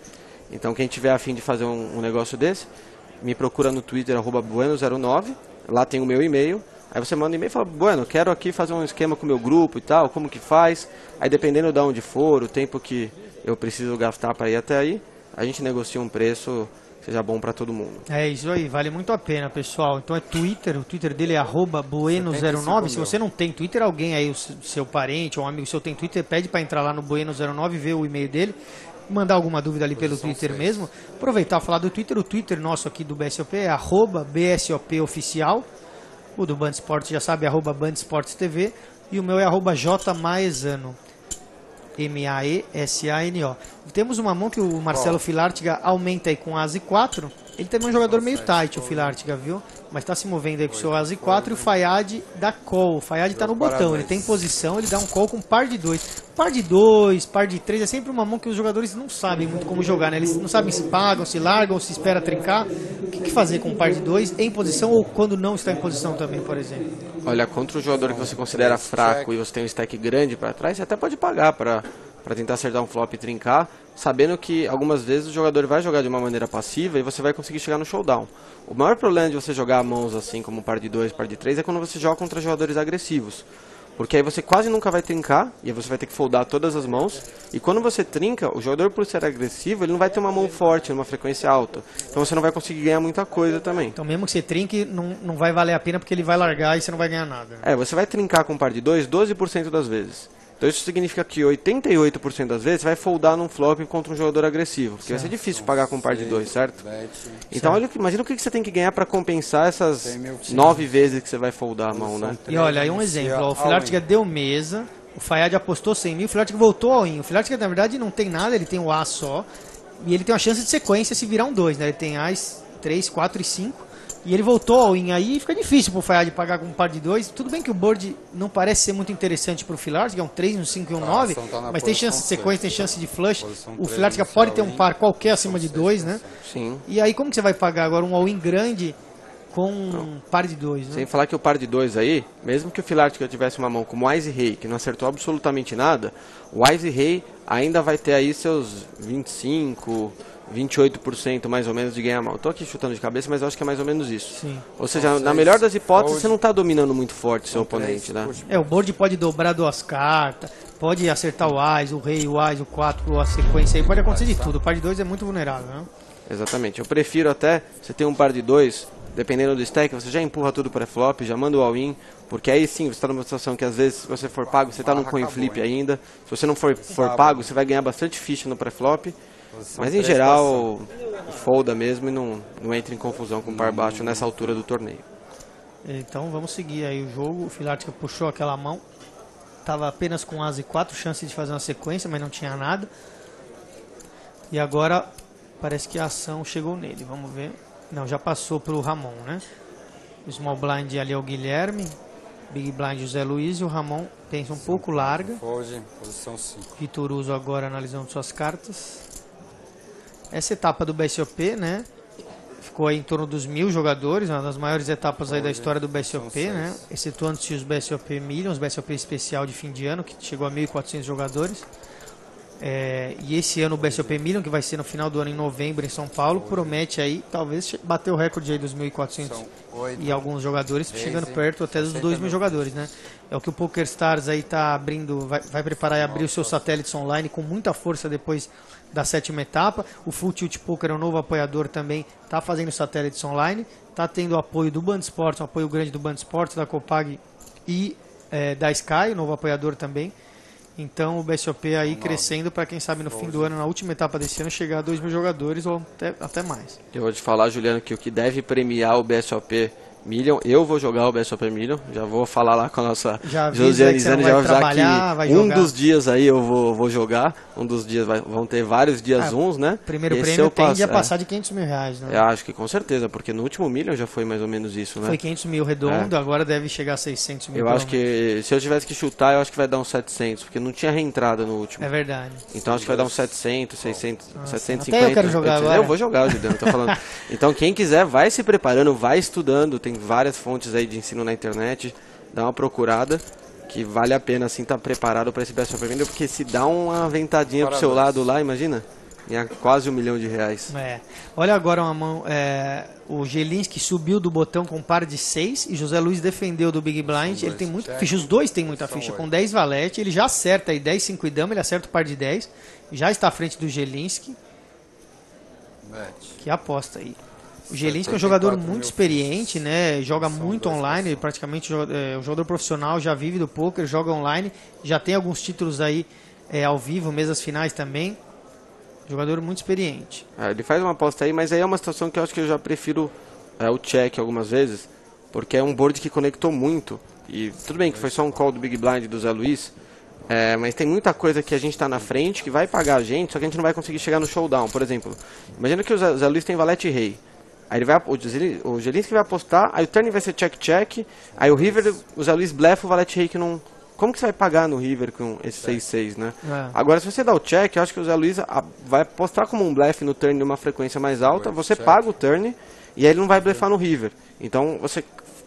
Então quem tiver a fim de fazer um negócio desse, me procura no Twitter, @bueno09, lá tem o meu e-mail, aí você manda um e-mail e fala, Bueno, quero aqui fazer um esquema com o meu grupo e tal, como que faz, aí dependendo de onde for, o tempo que eu preciso gastar para ir até aí, a gente negocia um preço que seja bom para todo mundo. É isso aí, vale muito a pena, pessoal. Então é Twitter, o Twitter dele é @bueno09. Se você não tem Twitter, alguém aí, o seu parente ou um amigo seu tem Twitter, pede para entrar lá no bueno09, ver o e-mail dele, mandar alguma dúvida ali pelo Twitter mesmo. Aproveitar e falar do Twitter, o Twitter nosso aqui do BSOP é @BSOPoficial. O do Band Esportes já sabe, @Band Esportes TV. E o meu é @jmaesano. MAESANO. Temos uma mão que o Marcelo Filartiga aumenta aí com As 4. Ele também é um jogador meio tight, o Filartiga, viu? Mas está se movendo aí com o seu As 4 e o Fayad dá call. O Fayad está no botão, ele tem posição, ele dá um call com par de 2. Par de 2, par de 3, é sempre uma mão que os jogadores não sabem muito como jogar, né? Eles não sabem se pagam, se largam, se espera trincar. O que fazer com um par de 2 em posição ou quando não está em posição também, por exemplo? Olha, contra o jogador que você considera fraco e você tem um stack grande para trás, você até pode pagar para tentar acertar um flop e trincar, sabendo que algumas vezes o jogador vai jogar de uma maneira passiva e você vai conseguir chegar no showdown. O maior problema de você jogar mãos assim como par de 2, par de 3 é quando você joga contra jogadores agressivos. Porque aí você quase nunca vai trincar, e aí você vai ter que foldar todas as mãos. E quando você trinca, o jogador, por ser agressivo, ele não vai ter uma mão forte, numa frequência alta. Então você não vai conseguir ganhar muita coisa também. Então mesmo que você trinque, não vai valer a pena porque ele vai largar e você não vai ganhar nada. Você vai trincar com um par de 2 12% das vezes. Então isso significa que 88% das vezes você vai foldar num flop contra um jogador agressivo. Porque vai ser difícil pagar com um par de 2, certo? Então imagina o que você tem que ganhar para compensar essas 9 vezes que você vai foldar a mão, né? E olha, aí um exemplo, ó, o Filartiga deu mesa, o Fayad apostou 100 mil, o Filartiga voltou ao in. O Filartiga na verdade não tem nada, ele tem o A só. E ele tem uma chance de sequência se virar um 2, né? Ele tem As 3, 4 e 5. E ele voltou ao in, aí fica difícil pro Fayad pagar com um par de 2. Tudo bem que o board não parece ser muito interessante pro Filartiga, é um 3, um 5 e um 9, mas tem chance de sequência, tem chance de flush. O Filartiga pode ter um par qualquer acima de 2, né? Sim. E aí como que você vai pagar agora um all-in grande com um par de 2, né? Sem falar que o par de 2 aí, mesmo que o Filartiga tivesse uma mão como Wise Rei, que não acertou absolutamente nada, o Wise Rei ainda vai ter aí seus 25... 28% mais ou menos de ganhar mal. Estou aqui chutando de cabeça, mas eu acho que é mais ou menos isso. Sim. Ou seja, na melhor das hipóteses, você não está dominando muito forte seu oponente, né? O board pode dobrar 2 cartas, pode acertar o Ás, o Rei, o Ás, o 4, a sequência aí, pode acontecer de tudo. O par de 2 é muito vulnerável, né? Exatamente. Eu prefiro até, você ter um par de 2, dependendo do stack, você já empurra tudo para flop, já manda o all-in, porque aí sim, você está numa situação que às vezes, se você for pago, você está num coin flip ainda. Se você não for pago, você vai ganhar bastante ficha no pré-flop. Mas em geral, folda mesmo e não entra em confusão com o par baixo nessa altura do torneio. Então vamos seguir aí o jogo. O Filartiga puxou aquela mão. Estava apenas com As e 4, chance de fazer uma sequência, mas não tinha nada. E agora parece que a ação chegou nele. Vamos ver. Não, já passou para o Ramon, né? O small blind ali é o Guilherme. Big blind o Zé Luiz e o Ramon pensa um pouco larga. Posição 5. Vitor Uso agora analisando suas cartas. Essa etapa do BSOP, né? Ficou aí em torno dos 1000 jogadores, uma das maiores etapas aí da história do BSOP, né? Excetuando-se os BSOP Millions, BSOP especial de fim de ano, que chegou a 1400 jogadores. E esse ano o BSOP Million, que vai ser no final do ano, em novembro, em São Paulo, promete aí, talvez, bater o recorde aí dos 1.400 e alguns jogadores, chegando perto até dos 2.000 jogadores, né? É o que o PokerStars aí tá abrindo, vai preparar e abrir os seus satélites online com muita força depois da 7ª etapa. O Full Tilt Poker é um novo apoiador também, tá fazendo satélites online, tá tendo o apoio do Band Sports, um apoio grande do Band Sports, da Copag e da Sky, novo apoiador também. Então o BSOP aí crescendo para quem sabe no fim do ano, na última etapa desse ano, chegar a 2.000 jogadores ou até mais. Eu vou te falar, Juliano, que o que deve premiar o BSOP Million, eu vou jogar o BSOP Million, já vou falar lá com a nossa Josiane Zani, já vou avisar que um dos dias aí eu vou jogar, um dos dias vão ter vários dias uns, né? Primeiro prêmio tende a passar de 500 mil reais, né? Eu acho que com certeza, porque no último Million já foi mais ou menos isso, né? Foi 500 mil redondo, agora deve chegar a 600 mil. Eu acho que, se eu tivesse que chutar, eu acho que vai dar uns 700, porque não tinha reentrada no último. É verdade. Então acho que vai dar uns 700, 600, 750. Até eu quero jogar agora. Eu vou jogar, Juliano, tô falando. Então quem quiser, vai se preparando, vai estudando, tem várias fontes aí de ensino na internet, dá uma procurada, que vale a pena assim estar preparado para esse BSOP Million, porque se dá uma ventadinha pro seu lado lá, imagina, ganhar quase R$1 milhão. Olha agora uma mão, o Gelinski subiu do botão com par de 6 e José Luiz defendeu do Big Blind. Ele tem muita ficha, os dois têm muita ficha, com 10 valete, ele já acerta aí 10, 5 e dama, ele acerta o par de 10, já está à frente do Gelinski, que aposta aí. O Gelinski é um jogador muito experiente, né? Joga muito online, praticamente um jogador profissional, já vive do poker, joga online, já tem alguns títulos aí ao vivo, mesas finais também. Jogador muito experiente. Ele faz uma aposta aí, mas aí é uma situação que eu acho que eu já prefiro o check algumas vezes, porque é um board que conectou muito. E tudo bem que foi só um call do Big Blind do Zé Luiz, mas tem muita coisa que a gente está na frente que vai pagar a gente, só que a gente não vai conseguir chegar no showdown. Por exemplo, imagina que o Zé Luiz tem valete rei. Aí ele vai, o Gelinski vai apostar, aí o turn vai ser check-check, aí o River, o Zé Luiz blefa o valete rei que não... Como que você vai pagar no River com esse 6-6, né? Agora, se você dá o check, eu acho que o Zé Luiz vai apostar como um blefe no turn de uma frequência mais alta, você paga o turn e aí ele não vai blefar no River. Então, você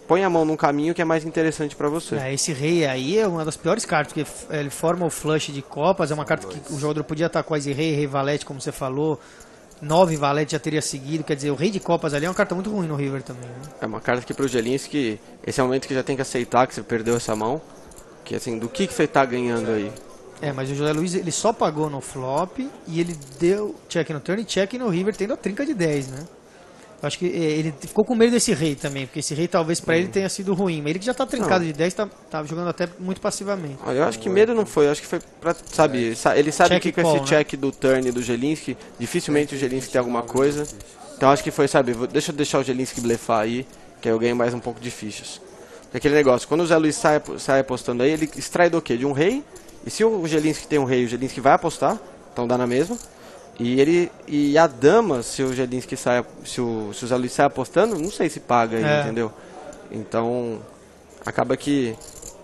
põe a mão num caminho que é mais interessante para você. Esse rei aí é uma das piores cartas, porque ele forma o flush de copas, é uma carta que o jogador podia estar quase rei valete, como você falou. 9 valete já teria seguido, quer dizer, o rei de copas ali é uma carta muito ruim no River também, né? É uma carta que pro Gelinski, esse é o momento que já tem que aceitar que você perdeu essa mão, que assim, do que você tá ganhando aí? Mas o José Luiz, ele só pagou no flop e ele deu check no turn e check no River, tendo a trinca de 10, né? Eu acho que ele ficou com medo desse rei também, porque esse rei talvez pra ele tenha sido ruim, mas ele que já tá trincado de 10, tá jogando até muito passivamente. Olha, eu acho que medo não foi, eu acho que foi pra, sabe, ele sabe que com esse check do turn do Gelinski, dificilmente o Gelinski tem alguma coisa, então acho que foi, sabe, deixa eu deixar o Gelinski blefar aí, que aí eu ganho mais um pouco de fichas. Aquele negócio, quando o Zé Luiz sai apostando aí, ele extrai do quê? De um rei, e se o Gelinski tem um rei, o Gelinski vai apostar, então dá na mesma. E a dama, se o Gelinski sai, se o Zé Luiz sai apostando, não sei se paga aí, entendeu? Então, acaba que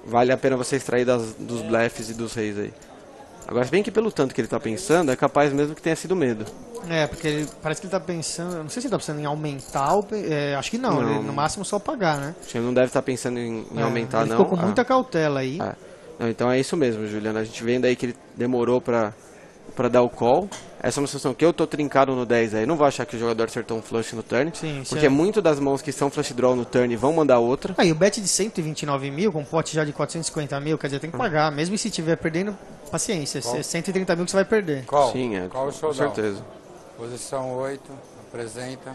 vale a pena você extrair dos blefs e dos reis aí. Agora, se bem que pelo tanto que ele tá pensando, é capaz mesmo que tenha sido medo. Porque parece que ele tá pensando, não sei se ele tá pensando em aumentar, acho que não, ele, no máximo só pagar, né? Acho que ele não deve estar pensando em aumentar, ele não. Ficou com muita cautela aí. Não, então é isso mesmo, Juliano, a gente vendo aí que ele demorou pra dar o call. Essa é uma situação que eu tô trincado no 10 aí. Não vou achar que o jogador acertou um flush no turn. Porque muito das mãos que são flush draw no turn vão mandar outra. E o bet de 129 mil, com pote já de 450 mil, quer dizer, tem que pagar. Mesmo se estiver perdendo, paciência. 130 mil que você vai perder. Sim, com certeza. Posição 8, apresenta.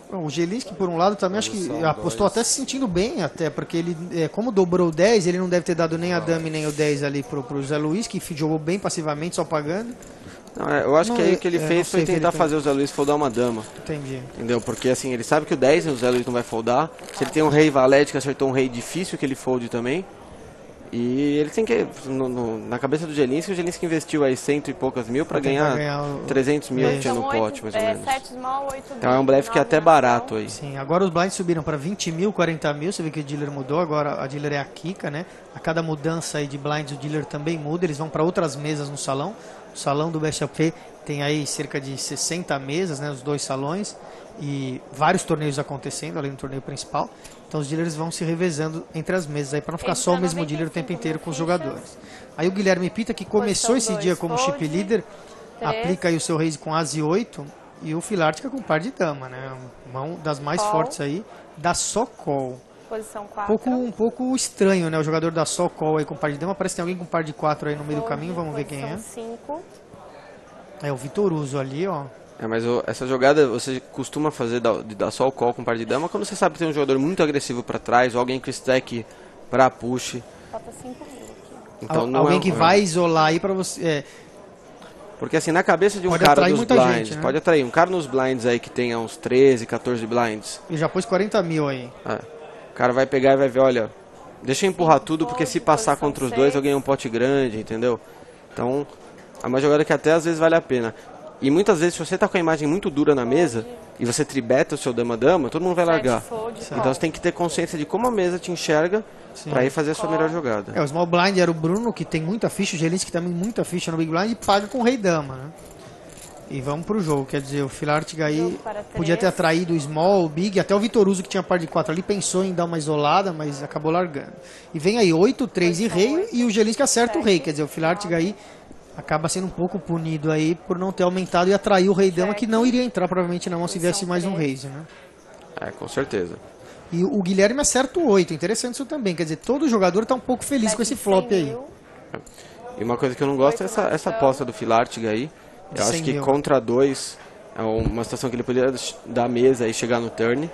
O Gelinski, por um lado, também acho que apostou até se sentindo bem, até, porque ele, como dobrou o 10, ele não deve ter dado nem a dama nem o 10 ali pro Zé Luiz, que jogou bem passivamente, só pagando. Não, eu acho que aí o que ele fez foi tentar fazer o Zé Luiz foldar uma dama. Entendi. Entendeu? Porque assim, ele sabe que o 10 o Zé Luiz não vai foldar. Se ele tem um rei valete que acertou um rei difícil que ele folde também. E ele tem que, na cabeça do Gelinski, o Gelinski investiu aí 100 e poucas mil pra ganhar 300 mil que tinha no pote, mais ou menos. 7 small, 8 então é um blefe que é até barato aí. Sim, agora os blinds subiram para 20 mil, 40 mil, você vê que o dealer mudou, agora a dealer é a Kika, né? A cada mudança aí de blinds o dealer também muda, eles vão para outras mesas no salão. O salão do BSOP tem aí cerca de 60 mesas, né, os 2 salões, e vários torneios acontecendo, além do torneio principal. Então os dealers vão se revezando entre as mesas aí, para não ficar só o mesmo dealer o tempo inteiro com os jogadores. Aí o Guilherme Pita, que começou esse dia como chip leader, aplica aí o seu raise com As e 8, e o Filartica com par de dama, né? Mão das mais fortes aí, da só call. Posição 4. Um pouco estranho, né? O jogador da só call aí com par de dama. Parece que tem alguém com par de 4 aí no meio do caminho. Vamos ver quem é. 5. É o Vitoruso ali, ó. Mas essa jogada você costuma fazer de dar só o call com par de dama quando você sabe que tem um jogador muito agressivo para trás, ou alguém com stack para push. Falta 5 mil aqui. Então, alguém que vai isolar aí para você... Porque assim, na cabeça de um pode cara nos blinds, gente, né? pode atrair um cara nos blinds aí que tenha uns 13, 14 blinds. Ele já pôs 40 mil aí. O cara vai pegar e vai ver, olha, deixa eu empurrar tudo, porque se passar contra os dois eu ganho um pote grande, entendeu? Então, é uma jogada que até às vezes vale a pena. E muitas vezes, se você tá com a imagem muito dura na mesa, e você tribeta o seu dama-dama, todo mundo vai largar. Então você tem que ter consciência de como a mesa te enxerga para ir fazer a sua melhor jogada. O small blind era o Bruno, que tem muita ficha, o Gelinski também muita ficha no big blind, e paga com rei-dama, né? E vamos pro jogo, quer dizer, o Filartica aí podia ter atraído o small, o big, até o Vitoruso que tinha par de 4 ali pensou em dar uma isolada, mas acabou largando. E vem aí 8, 3 e rei, e o Gelinski acerta o rei, quer dizer, o Filartica aí acaba sendo um pouco punido aí por não ter aumentado e atrair o rei-dama, que não iria entrar provavelmente na mão se viesse mais um raise, né? Com certeza. E o Guilherme acerta o 8, interessante isso também, quer dizer, todo jogador tá um pouco feliz com esse flop aí. E uma coisa que eu não gosto é essa aposta do Filartica aí. Eu acho que contra 2 é uma situação que ele poderia dar a mesa e chegar no turn.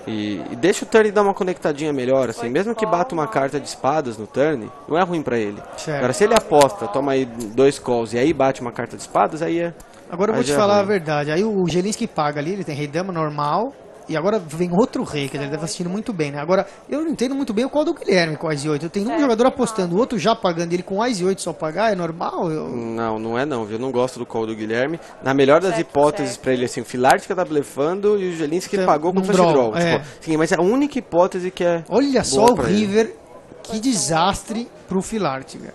E deixa o turn dar uma conectadinha melhor, assim, mesmo que bata uma carta de espadas no turn, não é ruim pra ele. Certo. Agora, se ele aposta, toma aí 2 calls e aí bate uma carta de espadas, aí é... Agora eu vou te falar a verdade, aí o Gelinski paga ali, ele tem rei-dama normal, e agora vem outro rei, que ele deve estar assistindo muito bem, né? Agora, eu não entendo muito bem o qual do Guilherme com As e 8. Eu tenho um jogador apostando, o outro já pagando, ele com As e 8 só pagar, é normal? Não é não, viu? Eu não gosto do call do Guilherme. Na melhor das hipóteses pra ele, assim, o Filartica tá blefando e o Gelinski pagou com flash draw. Tipo, sim, mas é a única hipótese que é... Olha só o River, que desastre pro Filartica.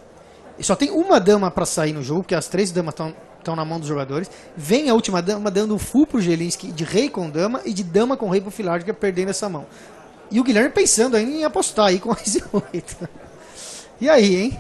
E só tem uma dama pra sair no jogo, porque as 3 damas estão na mão dos jogadores. Vem a última dama dando full pro Gelinski de rei com dama e de dama com rei pro Filartica, perdendo essa mão. E o Guilherme pensando ainda em apostar aí com As e 8. E aí, hein?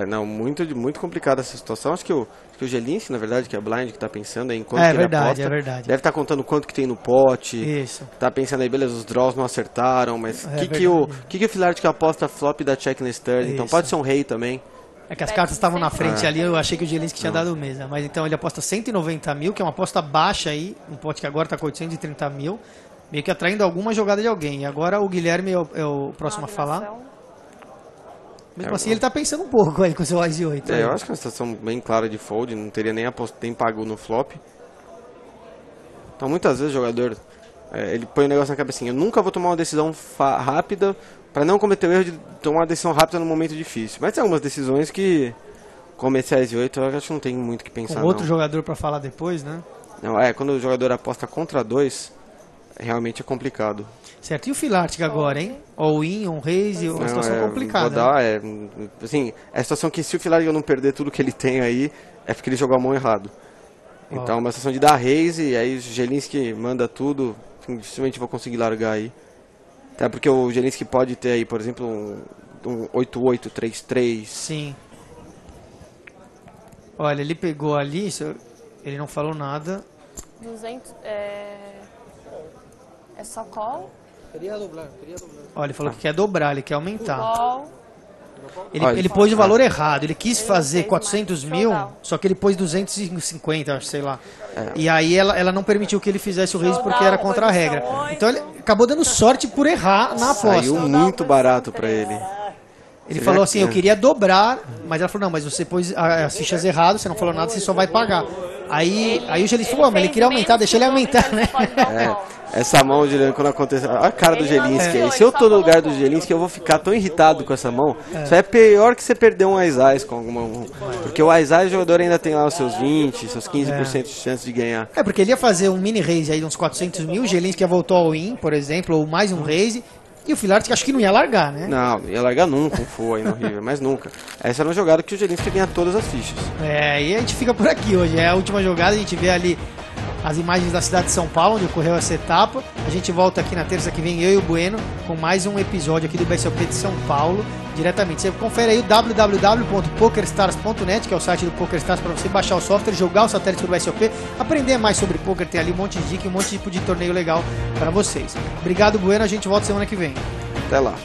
Não, muito complicada essa situação. Acho que o Gelinski, na verdade, que é blind, que tá pensando aí em quanto que ele aposta. É verdade. Deve estar contando quanto que tem no pote. Isso. Tá pensando aí, beleza, os draws não acertaram, mas o Filartica aposta flop da check nesse turn? Então pode ser um rei também. É que as cartas estavam na frente ali, eu achei que o Gelinski tinha dado mesa. Mas então ele aposta 190 mil, que é uma aposta baixa aí, um pote que agora está com 830 mil, meio que atraindo alguma jogada de alguém. E agora o Guilherme é o próximo a falar. Mesmo assim, ele está pensando um pouco aí com o seu As e 8. Eu acho que é uma situação bem clara de fold, não teria nem pago no flop. Então muitas vezes o jogador, ele põe o negócio na cabecinha, eu nunca vou tomar uma decisão rápida, para não cometer o erro de tomar uma decisão rápida num momento difícil. Mas tem algumas decisões que, como esse As e 8, eu acho que não tem muito o que pensar. Com outro jogador para falar depois, né? Não, quando o jogador aposta contra 2, realmente é complicado. Certo, e o Filartica agora, hein? All-in, on-raise, uma situação complicada. Assim, é a situação que se o Filartica não perder tudo que ele tem aí, é porque ele jogou a mão errado. Então é uma situação de dar raise, e aí o Gelinski manda tudo, dificilmente vou conseguir largar aí. Até porque o Gelinski pode ter aí, por exemplo, um 8-8, 3-3. Sim. Olha, ele pegou ali, ele não falou nada. 200, é só call? Queria dobrar. Olha, ele falou que quer dobrar, ele quer aumentar. Call. Ele pôs o valor errado, ele quis fazer 400 mil, só que ele pôs 250, acho, sei lá. E aí ela não permitiu que ele fizesse o raise porque era contra a regra. Então ele acabou dando sorte por errar na aposta. Saiu muito barato pra ele. Ele falou assim, eu queria dobrar, mas ela falou, não, mas você pôs as fichas erradas, você não falou nada, você só vai pagar. Aí o Gelinski falou, mas ele queria aumentar, deixa ele aumentar, né? Essa mão, quando aconteceu, a cara do Gelinski aí. Se eu tô no lugar do Gelinski, eu vou ficar tão irritado com essa mão. Isso é pior que você perder um As com alguma mão. Porque o As, o jogador ainda tem lá os seus 20, seus 15% de chance de ganhar. Porque ele ia fazer um mini raise aí de uns 400 mil, o Gelinski voltou ao win, por exemplo, ou mais um raise. E o Filart que acho que não ia largar, né? Não ia largar nunca um Fu aí no River, mas nunca. Essa era uma jogada que o Zielinski ganha todas as fichas. E a gente fica por aqui hoje. É a última jogada, a gente vê ali as imagens da cidade de São Paulo, onde ocorreu essa etapa. A gente volta aqui na terça que vem, eu e o Bueno, com mais um episódio aqui do BSOP de São Paulo, diretamente. Você confere aí o www.pokerstars.net, que é o site do PokerStars, para você baixar o software, jogar o satélite do BSOP, aprender mais sobre poker, tem ali um monte de dica e um monte de tipo de torneio legal para vocês. Obrigado, Bueno, a gente volta semana que vem. Até lá.